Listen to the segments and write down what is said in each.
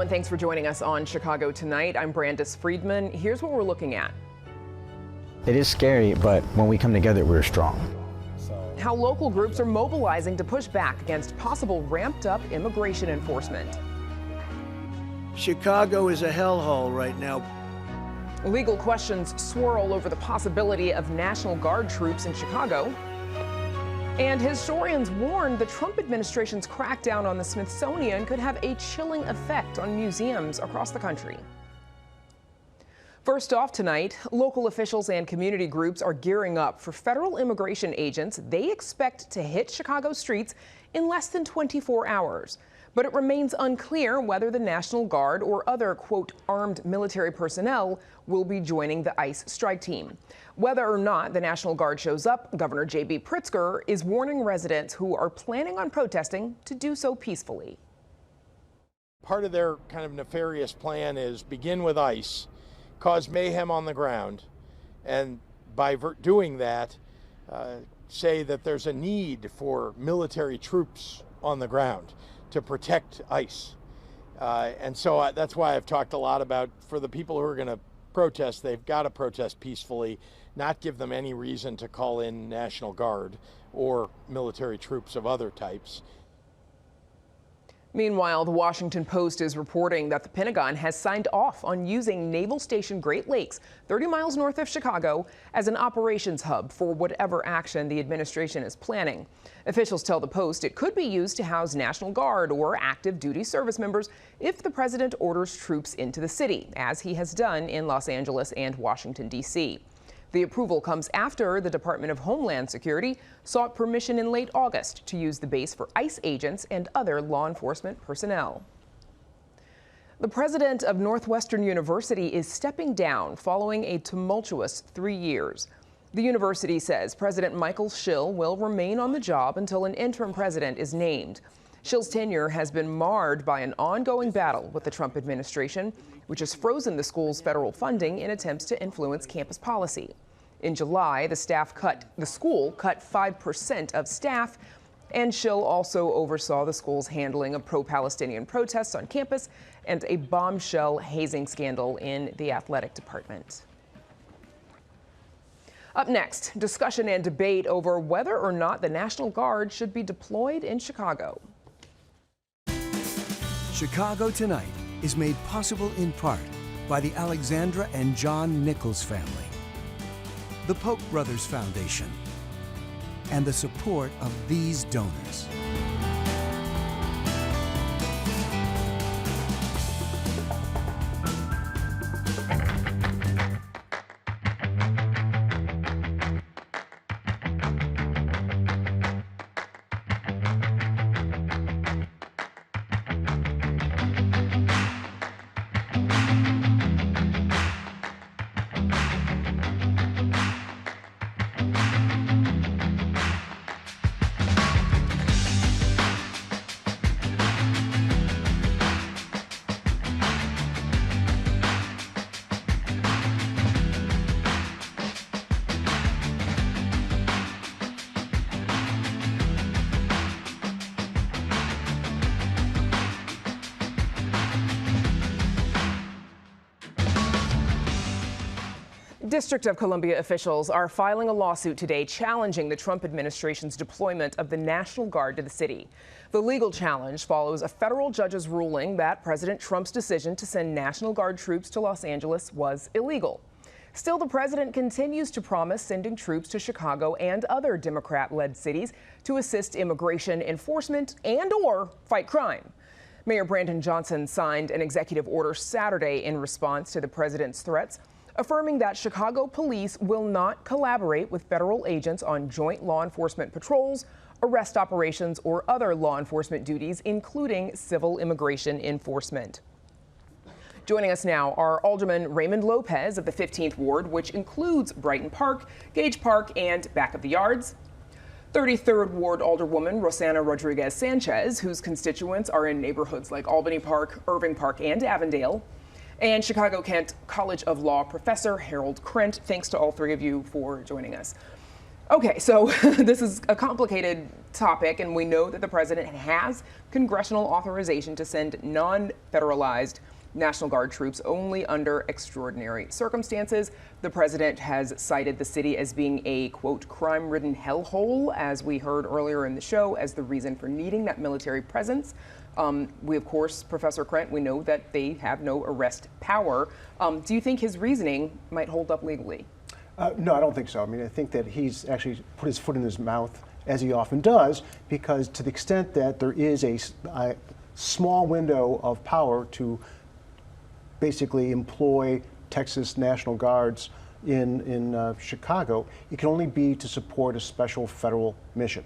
and thanks for joining us on Chicago Tonight. I'm Brandis Friedman. Here's what we're looking at. It is scary, but when we come together, we're strong. How local groups are mobilizing to push back against possible ramped-up immigration enforcement. Chicago is a hellhole right now. Legal questions swirl over the possibility of National Guard troops in Chicago. And historians warn the Trump administration's crackdown on the Smithsonian could have a chilling effect on museums across the country. First off tonight, local officials and community groups are gearing up for federal immigration agents they expect to hit Chicago streets in less than 24 hours. But it remains unclear whether the National Guard or other, quote, armed military personnel will be joining the ICE strike team. Whether or not the National Guard shows up, Governor J.B. Pritzker is warning residents who are planning on protesting to do so peacefully. Part of their kind of nefarious plan is begin with ICE, cause mayhem on the ground, and by doing that, say that there's a need for military troops on the ground to protect ICE. And so that's why I've talked a lot about, for the people who are going to protest, they've got to protest peacefully, not give them any reason to call in National Guard or military troops of other types. Meanwhile, the Washington Post is reporting that the Pentagon has signed off on using Naval Station Great Lakes, 30 miles north of Chicago, as an operations hub for whatever action the administration is planning. Officials tell the Post it could be used to house National Guard or active duty service members if the president orders troops into the city, as he has done in Los Angeles and Washington, D.C. The approval comes after the Department of Homeland Security sought permission in late August to use the base for ICE agents and other law enforcement personnel. The president of Northwestern University is stepping down following a tumultuous 3 years. The university says President Michael Schill will remain on the job until an interim president is named. Schill's tenure has been marred by an ongoing battle with the Trump administration, which has frozen the school's federal funding in attempts to influence campus policy. In July, the school cut 5% of staff, and Schill also oversaw the school's handling of pro-Palestinian protests on campus and a bombshell hazing scandal in the athletic department. Up next, discussion and debate over whether or not the National Guard should be deployed in Chicago. Chicago Tonight is made possible in part by the Alexandra and John Nichols family, the Polk Brothers Foundation, and the support of these donors. District of Columbia officials are filing a lawsuit today challenging the Trump administration's deployment of the National Guard to the city. The legal challenge follows a federal judge's ruling that President Trump's decision to send National Guard troops to Los Angeles was illegal. Still, the president continues to promise sending troops to Chicago and other Democrat-led cities to assist immigration enforcement and/or fight crime. Mayor Brandon Johnson signed an executive order Saturday in response to the president's threats, affirming that Chicago police will not collaborate with federal agents on joint law enforcement patrols, arrest operations, or other law enforcement duties, including civil immigration enforcement. Joining us now are Alderman Raymond Lopez of the 15th Ward, which includes Brighton Park, Gage Park, and Back of the Yards. 33rd Ward Alderwoman Rosanna Rodriguez Sanchez, whose constituents are in neighborhoods like Albany Park, Irving Park, and Avondale. And Chicago-Kent College of Law professor Harold Krent. Thanks to all three of you for joining us. Okay, so this is a complicated topic, and we know that the president has congressional authorization to send non-federalized National Guard troops only under extraordinary circumstances. The president has cited the city as being a, quote, crime-ridden hellhole, as we heard earlier in the show, as the reason for needing that military presence. We, of course, Professor Krent, we know that they have no arrest power. Do you think his reasoning might hold up legally? No, I don't think so. I mean, I think that he's actually put his foot in his mouth, as he often does, because to the extent that there is a small window of power to basically employ Texas National Guards in Chicago, it can only be to support a special federal mission.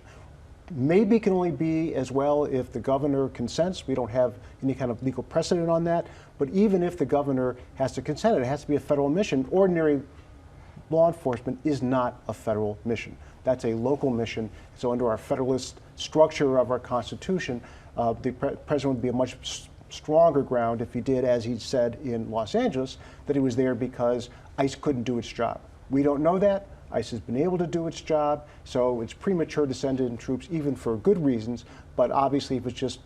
Maybe it can only be as well if the governor consents. We don't have any kind of legal precedent on that. But even if the governor has to consent, it has to be a federal mission. Ordinary law enforcement is not a federal mission. That's a local mission. So under our federalist structure of our Constitution, the president would be a much stronger ground if he did, as he said in Los Angeles, that he was there because ICE couldn't do its job. We don't know that. ICE has been able to do its job, so it's premature to send in troops, even for good reasons. But obviously, if it's just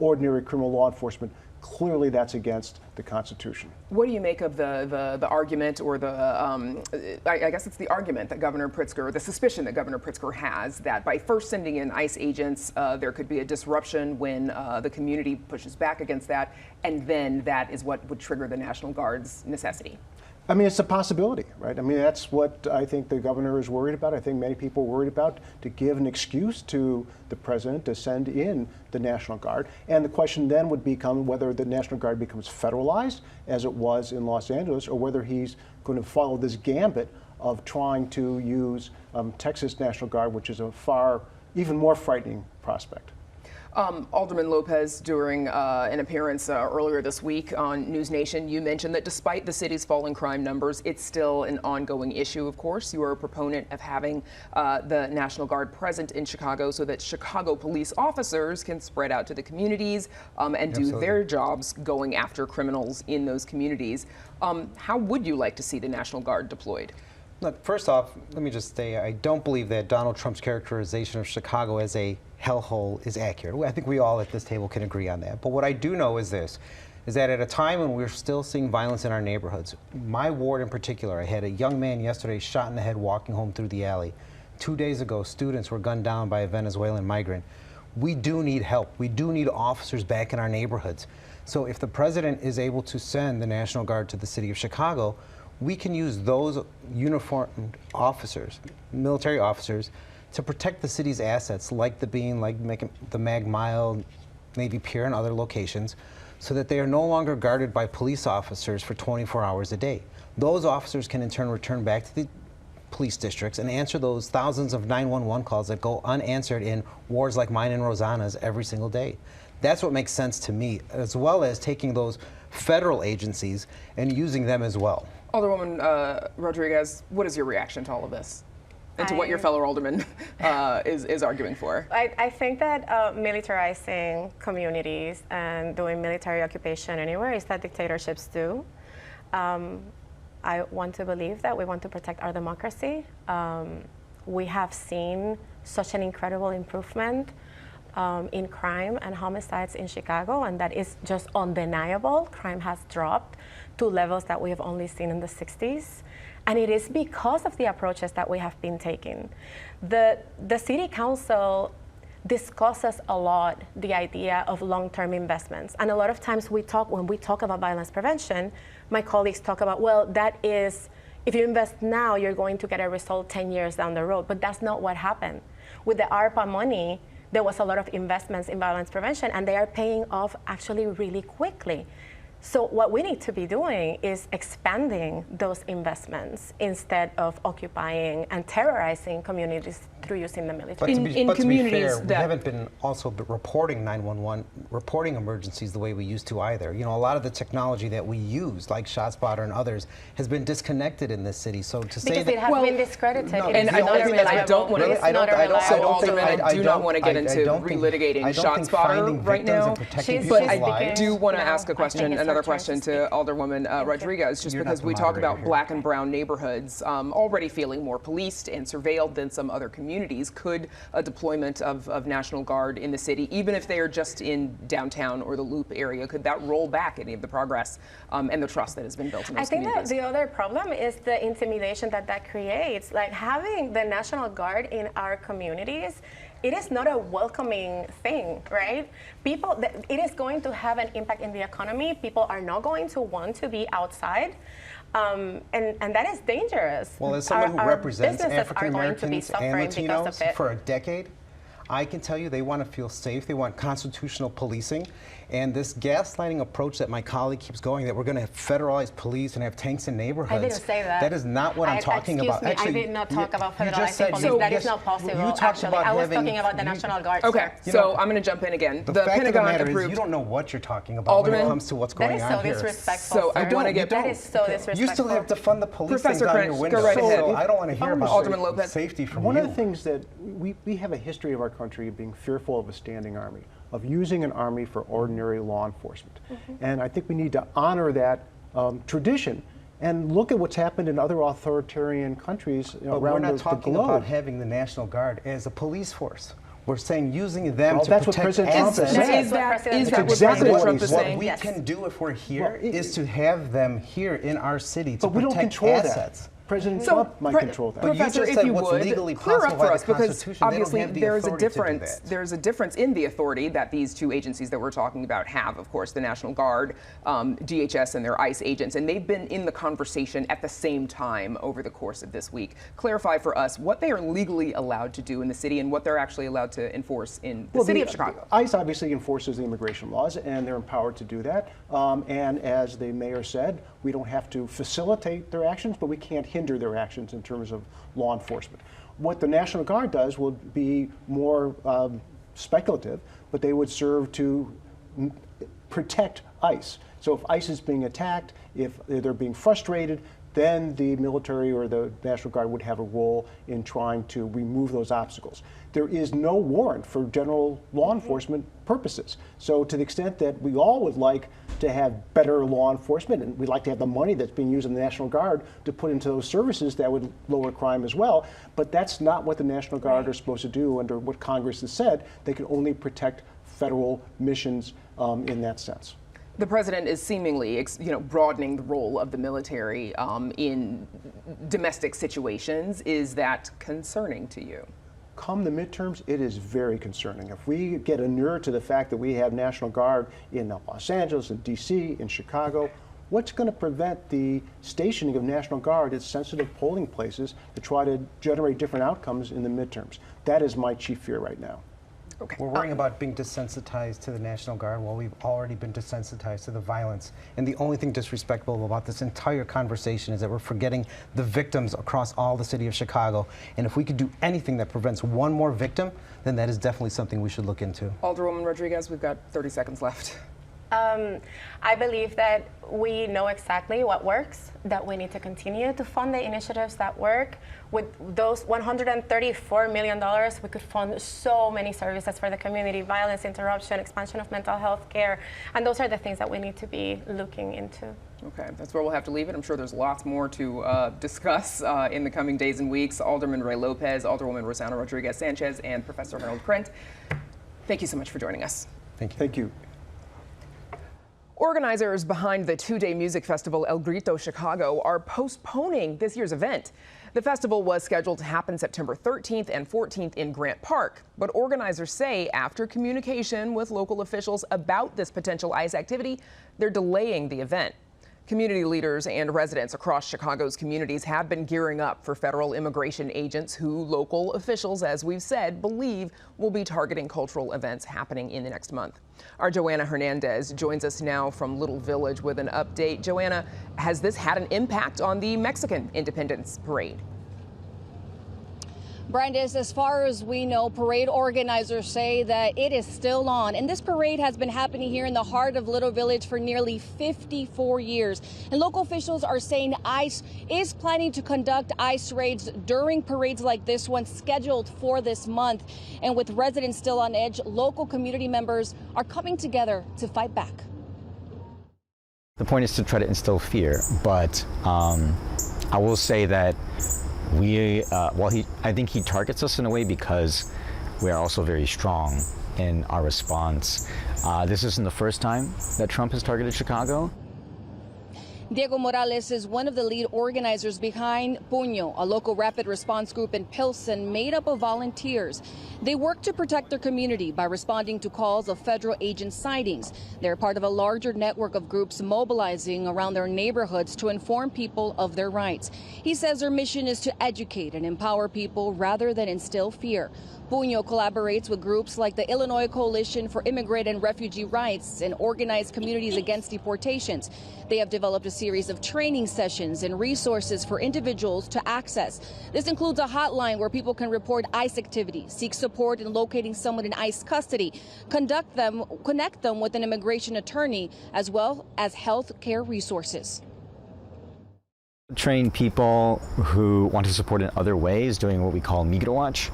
ordinary criminal law enforcement, clearly that's against the Constitution. What do you make of the argument, or I guess it's the argument that Governor Pritzker, the suspicion that Governor Pritzker has, that by first sending in ICE agents, there could be a disruption when the community pushes back against that, and then that is what would trigger the National Guard's necessity? I mean, it's a possibility, right? I mean, that's what I think the governor is worried about. I think many people are worried about, to give an excuse to the president to send in the National Guard. And the question then would become whether the National Guard becomes federalized, as it was in Los Angeles, or whether he's going to follow this gambit of trying to use Texas National Guard, which is a even more frightening prospect. Alderman Lopez, during an appearance earlier this week on News Nation, you mentioned that despite the city's falling crime numbers, it's still an ongoing issue, of course. You are a proponent of having the National Guard present in Chicago so that Chicago police officers can spread out to the communities and do their jobs going after criminals in those communities. How would you like to see the National Guard deployed? Look, first off, let me just say I don't believe that Donald Trump's characterization of Chicago as a hellhole is accurate. I think we all at this table can agree on that. But what I do know is this, is that at a time when we're still seeing violence in our neighborhoods, my ward in particular, I had a young man yesterday shot in the head walking home through the alley. 2 days ago, students were gunned down by a Venezuelan migrant. We do need help. We do need officers back in our neighborhoods. So if the president is able to send the National Guard to the city of Chicago, we can use those uniformed officers, military officers, to protect the city's assets, like the Mag Mile, Navy Pier, and other locations, so that they are no longer guarded by police officers for 24 hours a day. Those officers can in turn return back to the police districts and answer those thousands of 911 calls that go unanswered in wards like mine and Rosanna's every single day. That's what makes sense to me, as well as taking those federal agencies and using them as well. Alderwoman Rodriguez, what is your reaction to all of this? And to what your fellow alderman is arguing for? I think that militarizing communities and doing military occupation anywhere is that dictatorships do. I want to believe that we want to protect our democracy. We have seen such an incredible improvement in crime and homicides in Chicago, and that is just undeniable. Crime has dropped to levels that we have only seen in the 60s. And it is because of the approaches that we have been taking. The city council discusses a lot the idea of long-term investments. And a lot of times when we talk about violence prevention, my colleagues talk about, well, that is, if you invest now, you're going to get a result 10 years down the road. But that's not what happened. With the ARPA money, there was a lot of investments in violence prevention, and they are paying off actually really quickly. So what we need to be doing is expanding those investments instead of occupying and terrorizing communities through using the military. But to be communities fair, we haven't been also reporting 911, reporting emergencies the way we used to either. You know, a lot of the technology that we use, like ShotSpotter and others, has been disconnected in this city. So to say because that, it has been discredited. No, and I don't want to. I do not want to get into relitigating ShotSpotter right now. But I do want to ask a question, another question to Alderwoman Rodriguez, just because we talk about black and brown neighborhoods already feeling more policed and surveilled than some other communities. Could a deployment of National Guard in the city, even if they are just in downtown or the Loop area, could that roll back any of the progress and the trust that has been built in those communities? I think that the other problem is the intimidation that creates. Like having the National Guard in our communities, it is not a welcoming thing, right? It is going to have an impact in the economy. People are not going to want to be outside. And that is dangerous. Well, as someone who represents African Americans and Latinos for a decade, I can tell you they want to feel safe. They want constitutional policing. And this gaslighting approach that my colleague keeps going, that we're going to have federalized police and have tanks in neighborhoods. I didn't say that. That is not what I'm talking about. Actually, I did not talk about federalizing police. That is not possible, actually. I was talking about the National Guard. Okay, so I'm going to jump in again. The fact of the matter is you don't know what you're talking about when it comes to what's going on here. That is so disrespectful. So I want to get that is so disrespectful. You still have to fund the police Professor things out your Crunch, window. go right ahead. So I don't want to hear about safety from you. One of the things that we have a history of our country of being fearful of a standing army, of using an army for ordinary law enforcement. And I think we need to honor that tradition and look at what's happened in other authoritarian countries around the globe. We're not talking about having the National Guard as a police force. We're saying using them to that's protect what President Trump assets. has Is that what exactly President Trump is saying? What we can do if we're here is to have them here in our city to but we don't protect control assets. that. President Trump might control that. But you Professor, just if said you what's would, legally clear up possible for by us, the because Constitution. obviously they don't have the there's a authority to do difference. that. There's a difference in the authority that these two agencies that we're talking about have. Of course, the National Guard, DHS, and their ICE agents, and they've been in the conversation at the same time over the course of this week. Clarify for us what they are legally allowed to do in the city and what they're actually allowed to enforce in the city of Chicago. ICE obviously enforces the immigration laws, and they're empowered to do that. And as the mayor said, we don't have to facilitate their actions, but we can't hinder their actions in terms of law enforcement. What the National Guard does will be more speculative, but they would serve to protect ICE. So if ICE is being attacked, if they're being frustrated, then the military or the National Guard would have a role in trying to remove those obstacles. There is no warrant for general law enforcement purposes. So to the extent that we all would like to have better law enforcement, and we'd like to have the money that's being used in the National Guard to put into those services, that would lower crime as well. But that's not what the National Guard are supposed to do under what Congress has said. They can only protect federal missions in that sense. The president is seemingly, broadening the role of the military in domestic situations. Is that concerning to you? Come the midterms, it is very concerning. If we get inured to the fact that we have National Guard in Los Angeles, in D.C., in Chicago, what's going to prevent the stationing of National Guard at sensitive polling places to try to generate different outcomes in the midterms? That is my chief fear right now. Okay. We're worrying about being desensitized to the National Guard while we've already been desensitized to the violence. And the only thing disrespectful about this entire conversation is that we're forgetting the victims across all the city of Chicago. And if we could do anything that prevents one more victim, then that is definitely something we should look into. Alderwoman Rodriguez, we've got 30 seconds left. I believe that we know exactly what works, that we need to continue to fund the initiatives that work. With those $134 million, we could fund so many services for the community: violence interruption, expansion of mental health care, and those are the things that we need to be looking into. Okay, that's where we'll have to leave it. I'm sure there's lots more to discuss in the coming days and weeks. Alderman Ray Lopez, Alderwoman Rosanna Rodriguez Sanchez, and Professor Harold Krent, thank you so much for joining us. Thank you. Thank you. Organizers behind the two-day music festival El Grito Chicago are postponing this year's event. The festival was scheduled to happen September 13th and 14th in Grant Park, but organizers say after communication with local officials about this potential ICE activity, they're delaying the event. Community leaders and residents across Chicago's communities have been gearing up for federal immigration agents who local officials, as we've said, believe will be targeting cultural events happening in the next month. Our Joanna Hernandez joins us now from Little Village with an update. Joanna, has this had an impact on the Mexican Independence Parade? Brandis, as far as we know, parade organizers say that it is still on. And this parade has been happening here in the heart of Little Village for nearly 54 years. And local officials are saying ICE is planning to conduct ICE raids during parades like this one scheduled for this month. And with residents still on edge, local community members are coming together to fight back. The point is to try to instill fear, but I will say that I think he targets us in a way because we are also very strong in our response. This isn't the first time that Trump has targeted Chicago. Diego Morales is one of the lead organizers behind Puño, a local rapid response group in Pilsen made up of volunteers. They work to protect their community by responding to calls of federal agent sightings. They're part of a larger network of groups mobilizing around their neighborhoods to inform people of their rights. He says their mission is to educate and empower people rather than instill fear. Puño collaborates with groups like the Illinois Coalition for Immigrant and Refugee Rights and Organized Communities Against Deportations. They have developed a series of training sessions and resources for individuals to access. This includes a hotline where people can report ICE activity, seek support in locating someone in ICE custody, connect them with an immigration attorney, as well as health care resources. Train people who want to support in other ways, doing what we call Migro Watch,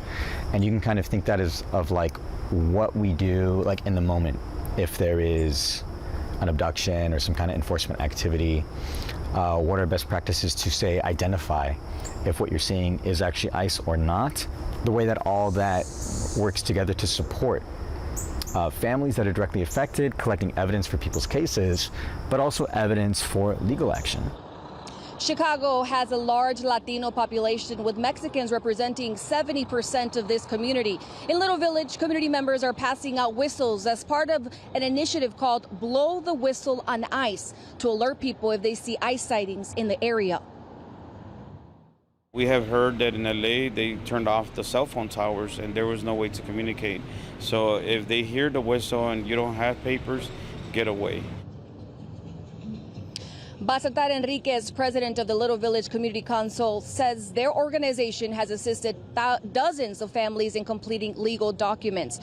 and you can kind of think that is of like what we do like in the moment if there is an abduction or some kind of enforcement activity. What are best practices to say identify if what you're seeing is actually ICE or not? The way that all that works together to support families that are directly affected, collecting evidence for people's cases, but also evidence for legal action. Chicago has a large Latino population, with Mexicans representing 70% of this community. In Little Village, community members are passing out whistles as part of an initiative called Blow the Whistle on ICE to alert people if they see ICE sightings in the area. We have heard that in LA they turned off the cell phone towers and there was no way to communicate. So if they hear the whistle and you don't have papers, get away. Basatar Enriquez, president of the Little Village Community Council, says their organization has assisted dozens of families in completing legal documents.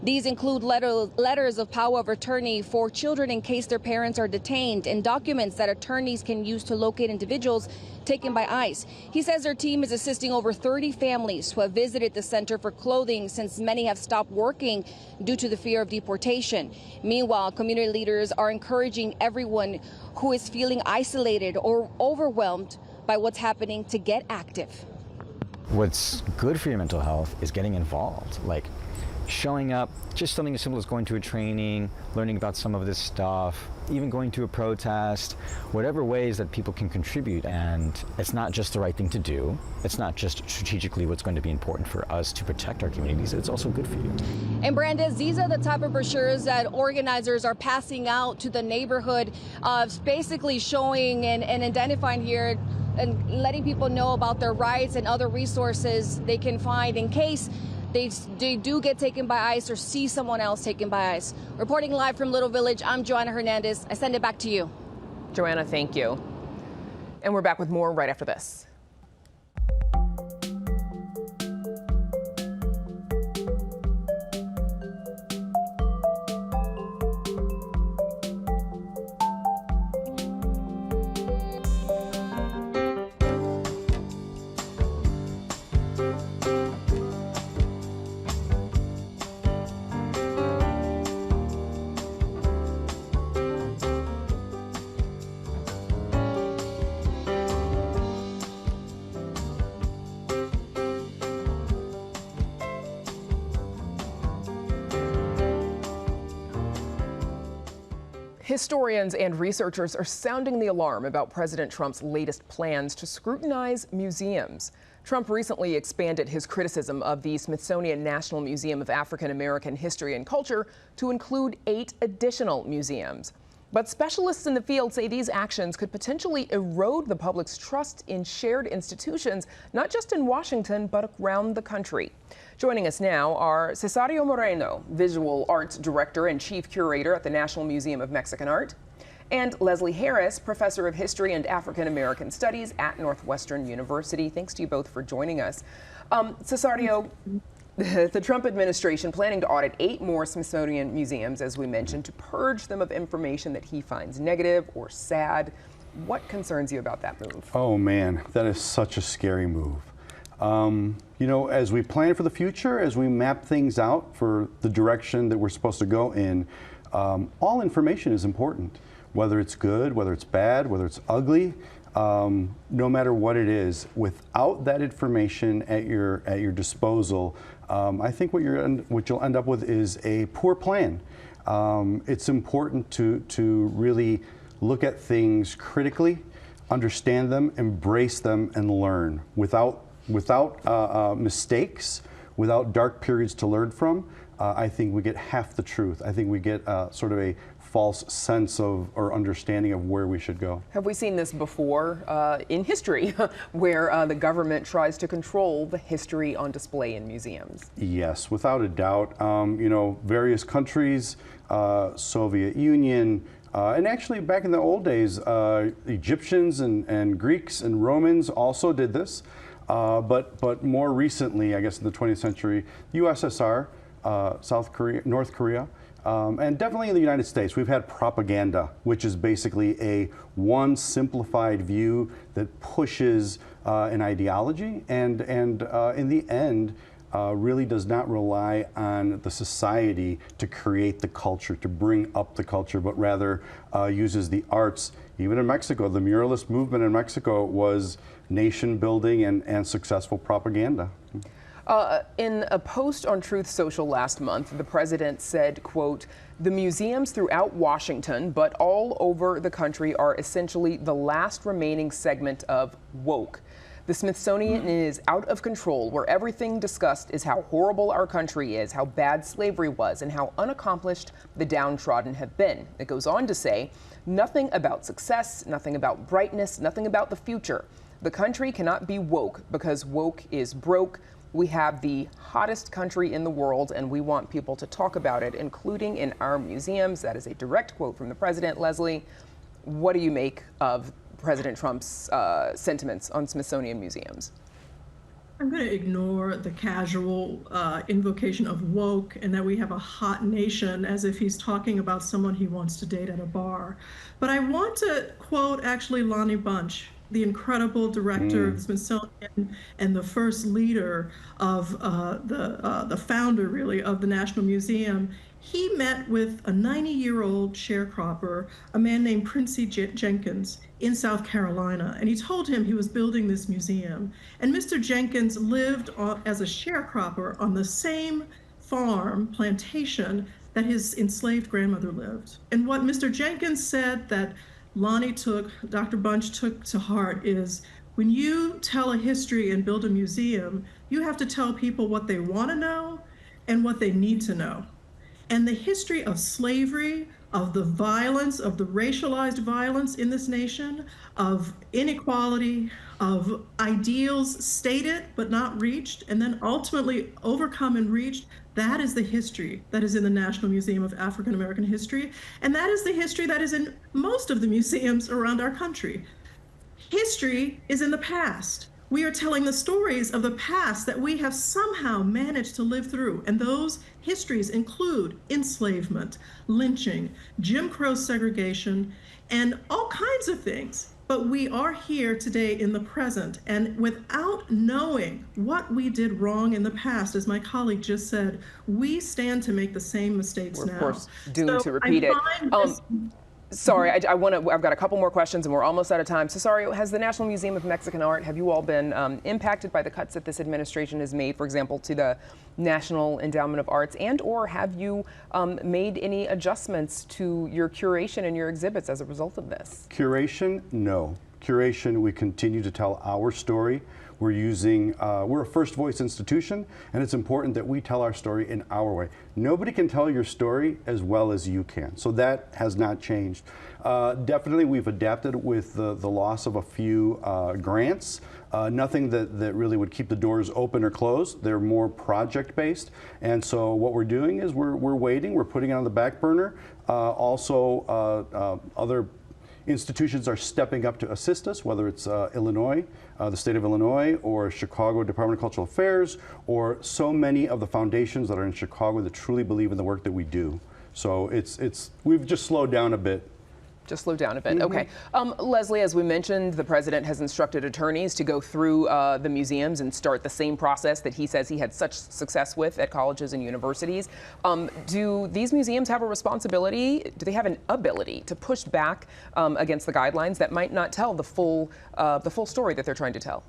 These include letters of power of attorney for children in case their parents are detained, and documents that attorneys can use to locate individuals taken by ICE. He says their team is assisting over 30 families who have visited the center for clothing, since many have stopped working due to the fear of deportation. Meanwhile, community leaders are encouraging everyone who is feeling isolated or overwhelmed by what's happening to get active. What's good for your mental health is getting involved, like showing up, just something as simple as going to a training, learning about some of this stuff, even going to a protest, whatever ways that people can contribute. And it's not just the right thing to do. It's not just strategically what's going to be important for us to protect our communities. It's also good for you. And Brandis, these are the type of brochures that organizers are passing out to the neighborhood, basically showing and identifying here and letting people know about their rights and other resources they can find in case they do get taken by ICE or see someone else taken by ICE. Reporting live from Little Village, I'm Joanna Hernandez. I send it back to you. Joanna, thank you. And we're back with more right after this. Historians and researchers are sounding the alarm about President Trump's latest plans to scrutinize museums. Trump recently expanded his criticism of the Smithsonian National Museum of African American History and Culture to include 8 additional museums. But specialists in the field say these actions could potentially erode the public's trust in shared institutions, not just in Washington, but around the country. Joining us now are Cesario Moreno, Visual Arts Director and Chief Curator at the National Museum of Mexican Art, and Leslie Harris, professor of history and African American studies at Northwestern University. Thanks to you both for joining us. Cesario, the Trump administration planning to audit 8 more Smithsonian museums, as we mentioned, to purge them of information that he finds negative or sad. What concerns you about that move? Oh man, that is such a scary move. You know, as we plan for the future, as we map things out for the direction that we're supposed to go in, all information is important, whether it's good, whether it's bad, whether it's ugly, no matter what it is. Without that information at your disposal, I think what you'll end up with is a poor plan. It's important to really look at things critically, understand them, embrace them, and learn. Without mistakes, without dark periods to learn from, I think we get half the truth. I think we get sort of a false sense of or understanding of where we should go. Have we seen this before in history, where the government tries to control the history on display in museums? Yes, without a doubt. You know, various countries, Soviet Union, and actually back in the old days, Egyptians and Greeks and Romans also did this. But more recently, I guess in the 20th century, USSR, South Korea, North Korea, and definitely in the United States, we've had propaganda, which is basically a one simplified view that pushes an ideology and in the end really does not rely on the society to create the culture, to bring up the culture, but rather uses the arts. Even in Mexico, the muralist movement in Mexico was nation building and successful propaganda. In a post on Truth Social last month, the president said, quote, "The museums throughout Washington, but all over the country, are essentially the last remaining segment of woke. The Smithsonian is out of control, where everything discussed is how horrible our country is, how bad slavery was, and how unaccomplished the downtrodden have been." It goes on to say, "Nothing about success, nothing about brightness, nothing about the future. The country cannot be woke because woke is broke. We have the hottest country in the world, and we want people to talk about it, including in our museums." That is a direct quote from the president. Leslie, what do you make of President Trump's sentiments on Smithsonian museums? I'm going to ignore the casual invocation of woke and that we have a hot nation as if he's talking about someone he wants to date at a bar. But I want to quote actually Lonnie Bunch, the incredible director of the Smithsonian and the first leader of the founder, really, of the National Museum. He met with a 90-year-old sharecropper, a man named Princey Jenkins, in South Carolina, and he told him he was building this museum. And Mr. Jenkins lived as a sharecropper on the same farm, plantation, that his enslaved grandmother lived. And what Mr. Jenkins said that Dr. Bunch took to heart is, when you tell a history and build a museum, you have to tell people what they want to know and what they need to know. And the history of slavery, of the violence, of the racialized violence in this nation, of inequality, of ideals stated but not reached, and then ultimately overcome and reached, that is the history that is in the National Museum of African American History, and that is the history that is in most of the museums around our country. History is in the past. We are telling the stories of the past that we have somehow managed to live through, and those histories include enslavement, lynching, Jim Crow segregation, and all kinds of things. But we are here today in the present, and without knowing what we did wrong in the past, as my colleague just said, we stand to make the same mistakes now. We're, of course, doomed to repeat it. Sorry, I've got a couple more questions and we're almost out of time. Cesario, has the National Museum of Mexican Art, have you all been impacted by the cuts that this administration has made, for example, to the National Endowment of Arts, and or have you made any adjustments to your curation and your exhibits as a result of this? Curation, no. Curation, we continue to tell our story. We're using, we're a first voice institution, and it's important that we tell our story in our way. Nobody can tell your story as well as you can, so that has not changed. Definitely we've adapted with the loss of a few grants. Nothing that really would keep the doors open or closed. They're more project-based, and so what we're doing is we're waiting, we're putting it on the back burner. Other institutions are stepping up to assist us, whether it's Illinois, the state of Illinois, or Chicago Department of Cultural Affairs, or so many of the foundations that are in Chicago that truly believe in the work that we do. So we've just slowed down a bit. Just slow down a bit. Okay. Leslie, as we mentioned, the president has instructed attorneys to go through the museums and start the same process that he says he had such success with at colleges and universities. Do these museums have a responsibility? Do they have an ability to push back against the guidelines that might not tell the full story that they're trying to tell?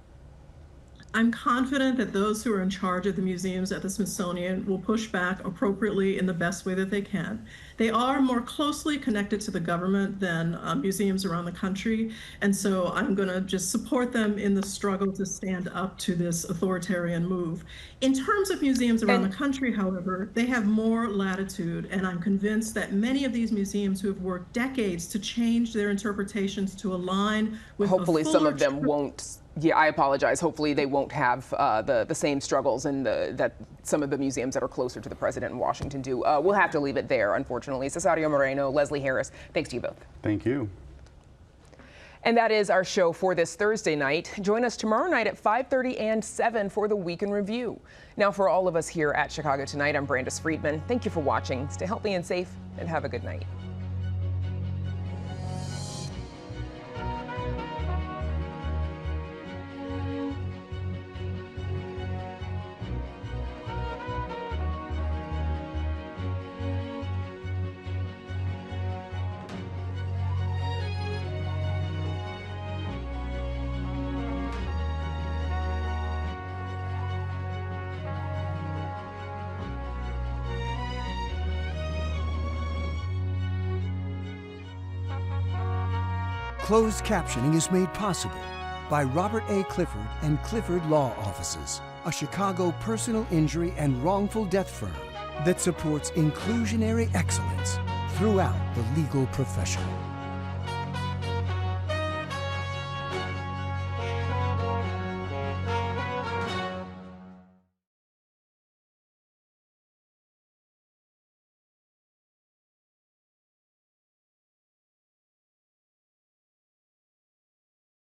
I'm confident that those who are in charge of the museums at the Smithsonian will push back appropriately in the best way that they can. They are more closely connected to the government than museums around the country, and so I'm going to just support them in the struggle to stand up to this authoritarian move. In terms of museums around the country, however, they have more latitude, and I'm convinced that many of these museums who have worked decades to change their interpretations to align with hopefully some of them won't. Yeah, I apologize. Hopefully they won't have the same struggles that some of the museums that are closer to the president in Washington do. We'll have to leave it there, unfortunately. Cesario Moreno, Leslie Harris, thanks to you both. Thank you. And that is our show for this Thursday night. Join us tomorrow night at 5:30 and 7 for the Week in Review. Now, for all of us here at Chicago Tonight, I'm Brandis Friedman. Thank you for watching. Stay healthy and safe, and have a good night. Closed captioning is made possible by Robert A. Clifford and Clifford Law Offices, a Chicago personal injury and wrongful death firm that supports inclusionary excellence throughout the legal profession.